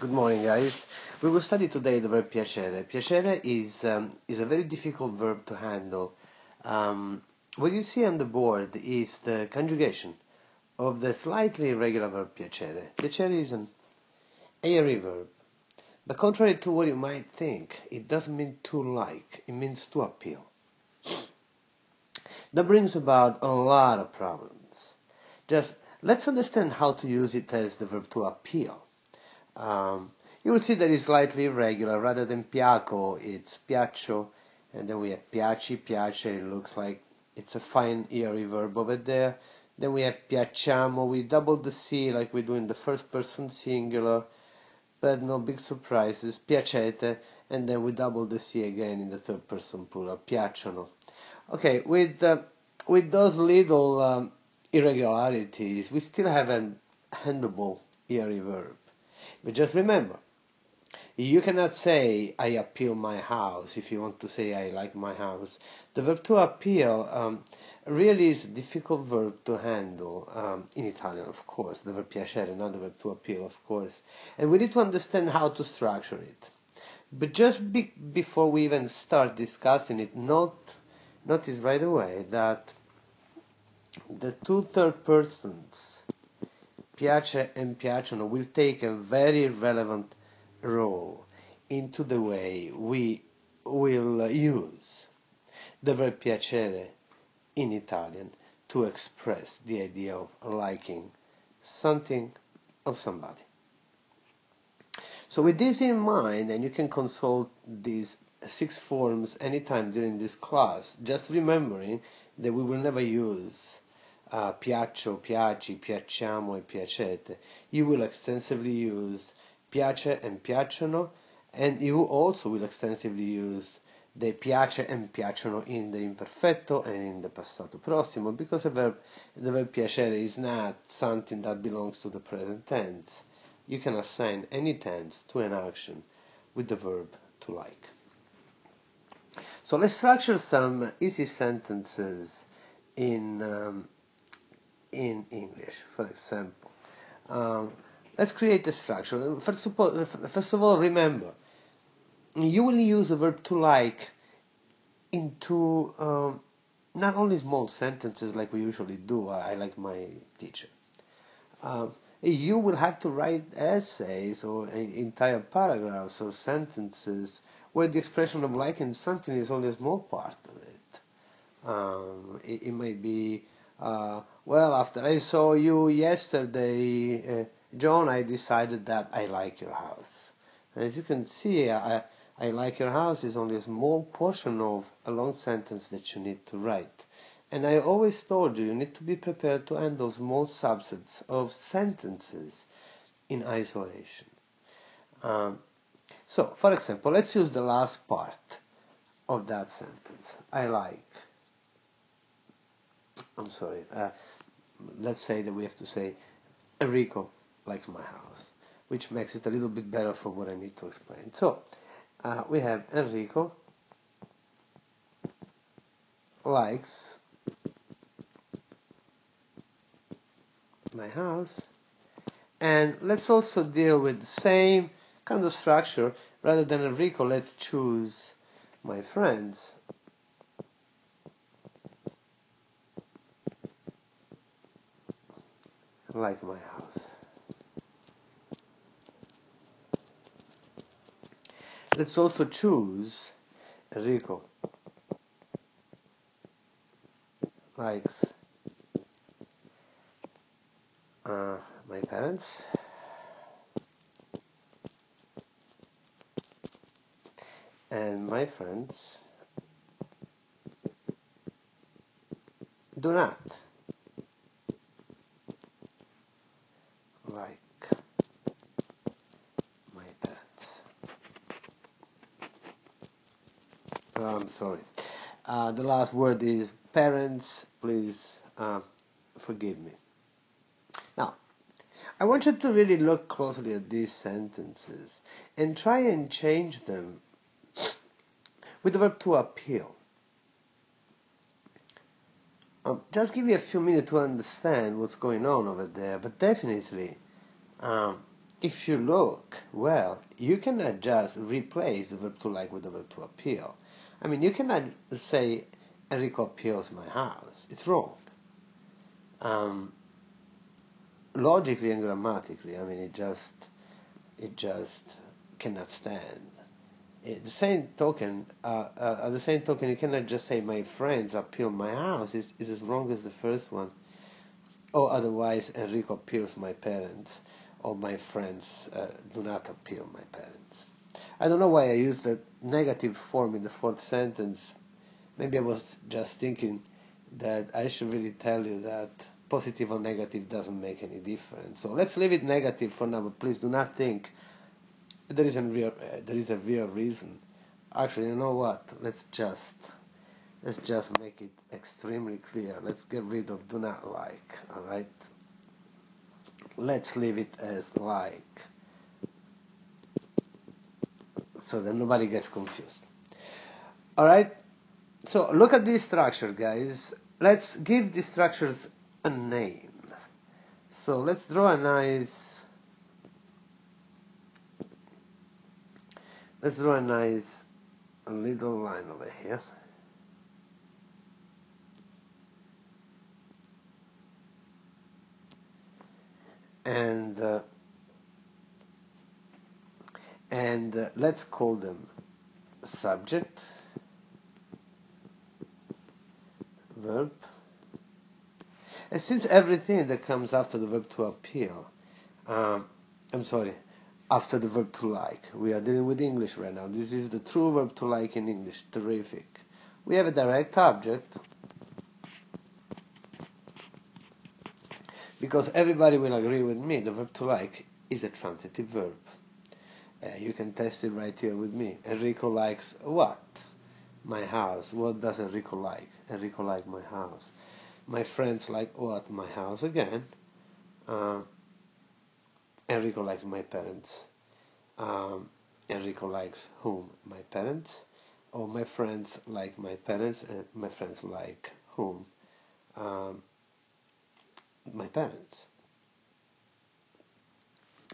Good morning, guys. We will study today the verb piacere. Piacere is a very difficult verb to handle. What you see on the board is the conjugation of the slightly irregular verb piacere. Piacere is an airy verb, but contrary to what you might think, it doesn't mean to like, it means to appeal. That brings about a lot of problems. Just let's understand how to use it as the verb to appeal. You will see that it's slightly irregular. Rather than piaco, it's piaccio, and then we have piaci, piace. It looks like it's a fine airy verb over there. Then we have piacciamo. We double the C like we do in the first person singular, but no big surprises. Piacete, and then we double the C again in the third person plural. Piacciono. Okay, with those little irregularities, we still have a handleable airy verb. But just remember, you cannot say, I appeal my house, if you want to say, I like my house. The verb to appeal really is a difficult verb to handle, in Italian, of course. The verb piacere, not the verb to appeal, of course. And we need to understand how to structure it. But just before we even start discussing it, notice right away that the two third persons, piace and piacciono, will take a very relevant role into the way we will use the verb piacere in Italian to express the idea of liking something of somebody. So with this in mind, and you can consult these 6 forms anytime during this class, just remembering that we will never use piaccio, piaci, piacciamo, and piacete. You will extensively use piace and piacciono, and you also will extensively use the piace and piacciono in the imperfetto and in the passato prossimo, because the verb piacere is not something that belongs to the present tense. You can assign any tense to an action with the verb to like. So let's structure some easy sentences in English. For example, let's create a structure. First of all, remember, you will use the verb to like into not only small sentences like we usually do, I like my teacher. You will have to write essays or entire paragraphs or sentences where the expression of liking something is only a small part of it. It might be, well, after I saw you yesterday, John, I decided that I like your house. And as you can see, I like your house is only a small portion of a long sentence that you need to write. And I always told you, you need to be prepared to handle small subsets of sentences in isolation. So, for example, let's use the last part of that sentence. Let's say that we have to say, Enrico likes my house, which makes it a little bit better for what I need to explain. So, we have Enrico likes my house, and let's also deal with the same kind of structure. Rather than Enrico, let's choose my friends like my house. Let's also choose Enrico likes my parents and my friends do not like my parents. I'm sorry. The last word is parents. Please forgive me. Now, I want you to really look closely at these sentences and try and change them with the verb to appeal. Just give you a few minutes to understand what's going on over there, but definitely if you look well, you cannot just replace the verb to like with the verb to appeal. I mean, you cannot say Enrico appeals my house. It's wrong. Logically and grammatically, I mean, it just cannot stand. At the same token, you cannot just say my friends appeal my house. It's as wrong as the first one. Or otherwise, Enrico appeals my parents, or my friends do not appeal my parents. I don't know why I used the negative form in the fourth sentence. Maybe I was just thinking that I should really tell you that positive or negative doesn't make any difference. So let's leave it negative for now, but please do not think there is a real reason. Actually, you know what? Let's just make it extremely clear. Let's get rid of do not like, all right? Let's leave it as like, so that nobody gets confused. All right? So look at this structure, guys. Let's give these structures a name. So let's draw a nice little line over here. And let's call them subject, verb. And since everything that comes after the verb to appeal, after the verb to like, we are dealing with English right now. This is the true verb to like in English. Terrific. We have a direct object, because everybody will agree with me, the verb to like is a transitive verb. You can test it right here with me. Enrico likes what? My house. What does Enrico like? Enrico likes my house. My friends like what? My house again. Enrico likes my parents. Enrico likes whom? My parents. Or my friends like my parents, and my friends like whom? My parents.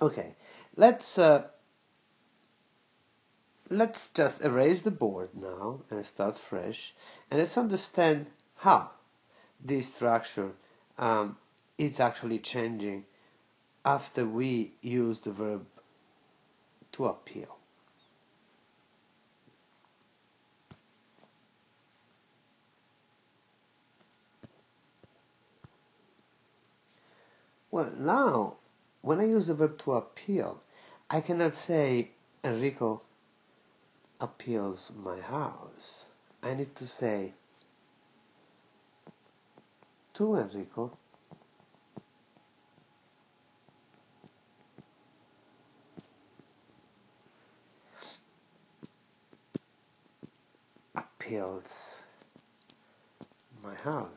Okay, let's just erase the board now and start fresh, and let's understand how this structure is actually changing after we use the verb to appeal. Well, now, when I use the verb to appeal, I cannot say Enrico appeals my house. I need to say to Enrico appeals my house.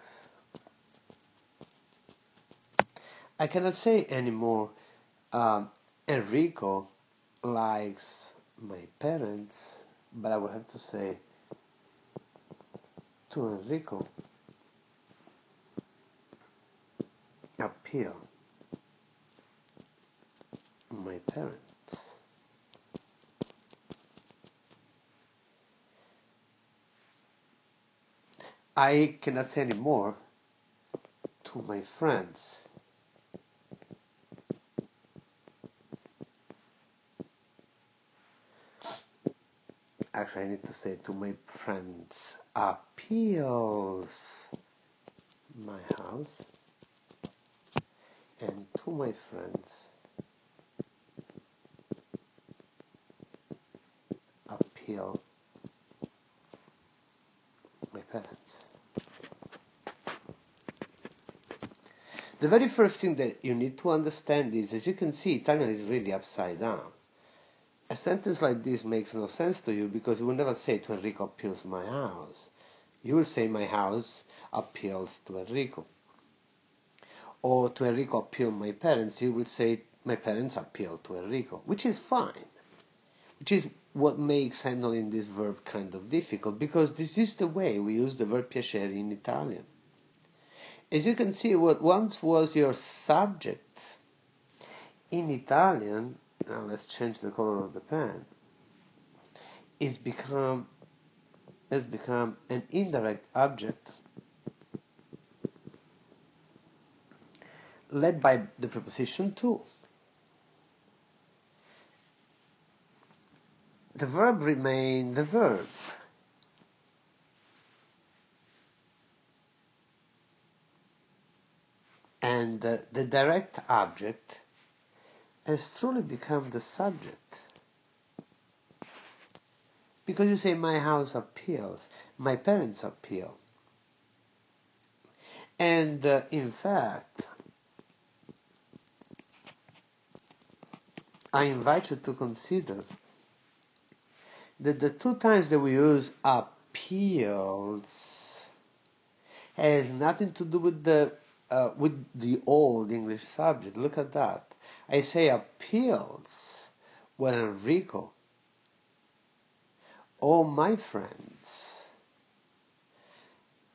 I cannot say anymore Enrico likes my parents, but I will have to say to Enrico appeal my parents. I cannot say anymore to my friends. Actually, I need to say to my friends appeals my house, and to my friends appeal my parents. The very first thing that you need to understand is, as you can see, Italian is really upside down. A sentence like this makes no sense to you because you will never say to Enrico appeals my house. You will say my house appeals to Enrico. Or to Enrico appeal my parents, you will say my parents appeal to Enrico, which is fine. Which is what makes handling this verb kind of difficult, because this is the way we use the verb piacere in Italian. As you can see, what once was your subject In Italian, now let's change the color of the pen, it's become has become an indirect object led by the preposition to. The verb remains the verb. And the direct object has truly become the subject. Because you say, my house appeals, my parents appeal. And in fact, I invite you to consider that the two times that we use appeals has nothing to do with the old English subject. Look at that. I say appeals when Enrico, all my friends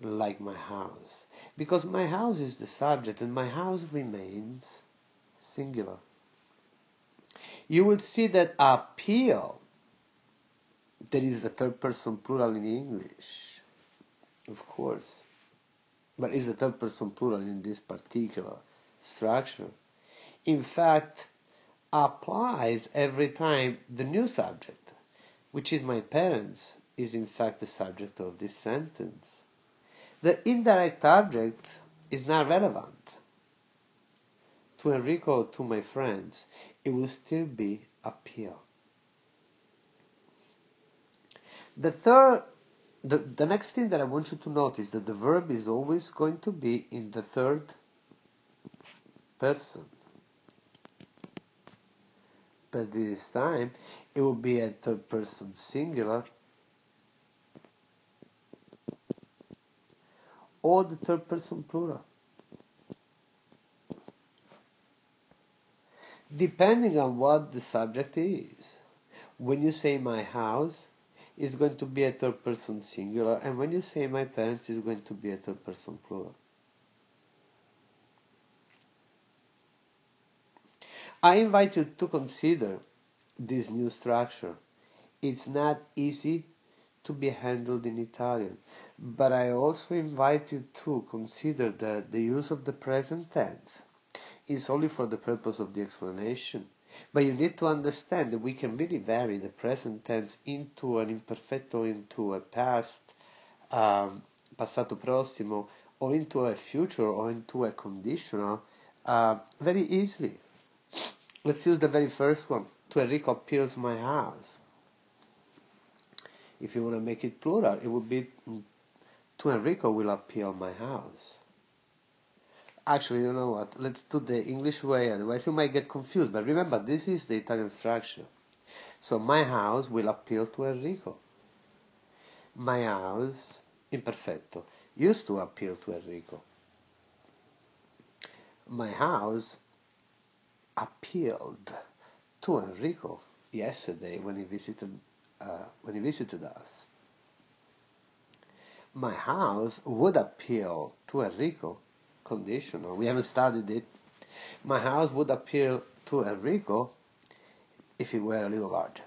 like my house. Because my house is the subject and my house remains singular. You will see that appeal, that is the third person plural in English, of course, but is the third person plural in this particular structure, in fact applies every time the new subject, which is my parents, is in fact the subject of this sentence. The indirect object is not relevant to Enrico or to my friends. It will still be appeal. The next thing that I want you to notice, that the verb is always going to be in the third person. But this time it will be a third person singular or the third person plural, depending on what the subject is. When you say my house, it's going to be a third person singular, and when you say my parents, it's going to be a third person plural. I invite you to consider this new structure. It's not easy to be handled in Italian, but I also invite you to consider that the use of the present tense is only for the purpose of the explanation. But you need to understand that we can really vary the present tense into an imperfecto, into a past, passato prossimo, or into a future, or into a conditional, very easily. Let's use the very first one. To Enrico appeals my house. If you want to make it plural, it would be to Enrico will appeal my house. Actually, you know what? Let's do the English way, otherwise you might get confused. But remember, this is the Italian structure. So my house will appeal to Enrico. My house, imperfetto, used to appeal to Enrico. My house appealed to Enrico yesterday when he visited us. My house would appeal to Enrico, conditional. We haven't studied it. My house would appeal to Enrico if it were a little larger.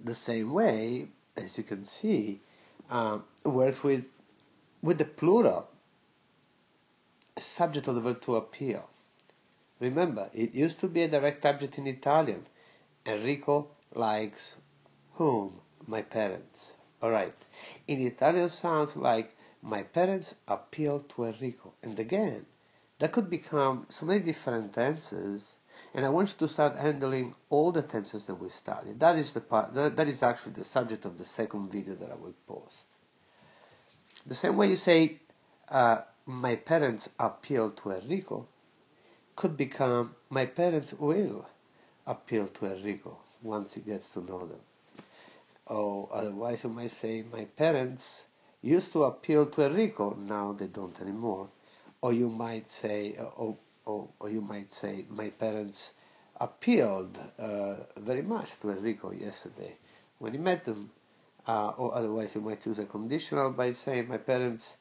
The same way, as you can see, works with the plural, subject of the verb to appeal. Remember, it used to be a direct object in Italian. Enrico likes whom? My parents. Alright. In Italian sounds like my parents appeal to Enrico. And again, that could become so many different tenses, and I want you to start handling all the tenses that we studied. That is the part that is actually the subject of the second video that I will post. The same way you say my parents appeal to Enrico could become my parents will appeal to Enrico once he gets to know them. Or otherwise you might say my parents used to appeal to Enrico, now they don't anymore. Or you might say my parents appealed very much to Enrico yesterday when he met them. Or otherwise you might use a conditional by saying my parents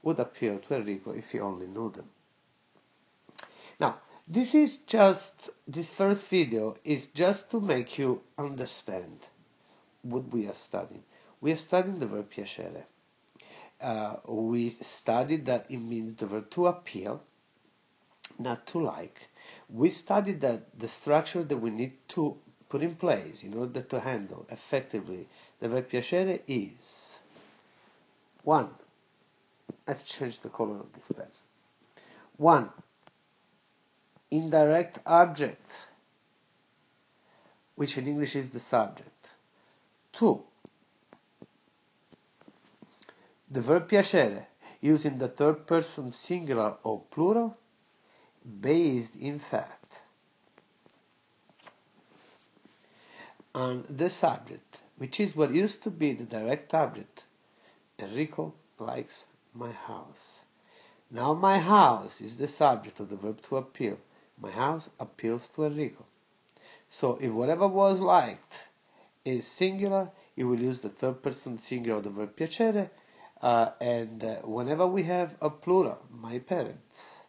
would appeal to Enrico if he only knew them. Now, this first video is just to make you understand what we are studying. We are studying the verb piacere. We studied that it means the verb to appeal, not to like. We studied that the structure that we need to put in place in order to handle effectively the verb piacere is 1. Let's change the color of this pen. 1. Indirect object, which in English is the subject. 2. The verb piacere using the third person singular or plural based in fact on the subject, which is what used to be the direct object. Enrico likes my house. Now my house is the subject of the verb to appeal. My house appeals to Enrico. So if whatever was liked is singular, you will use the third person singular of the verb piacere, and whenever we have a plural, my parents,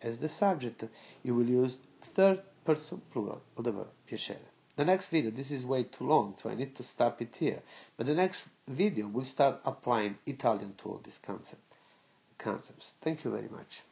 as the subject, you will use third person plural of the verb piacere. The next video, this is way too long, so I need to stop it here. But the next video will start applying Italian to all these concepts. Thank you very much.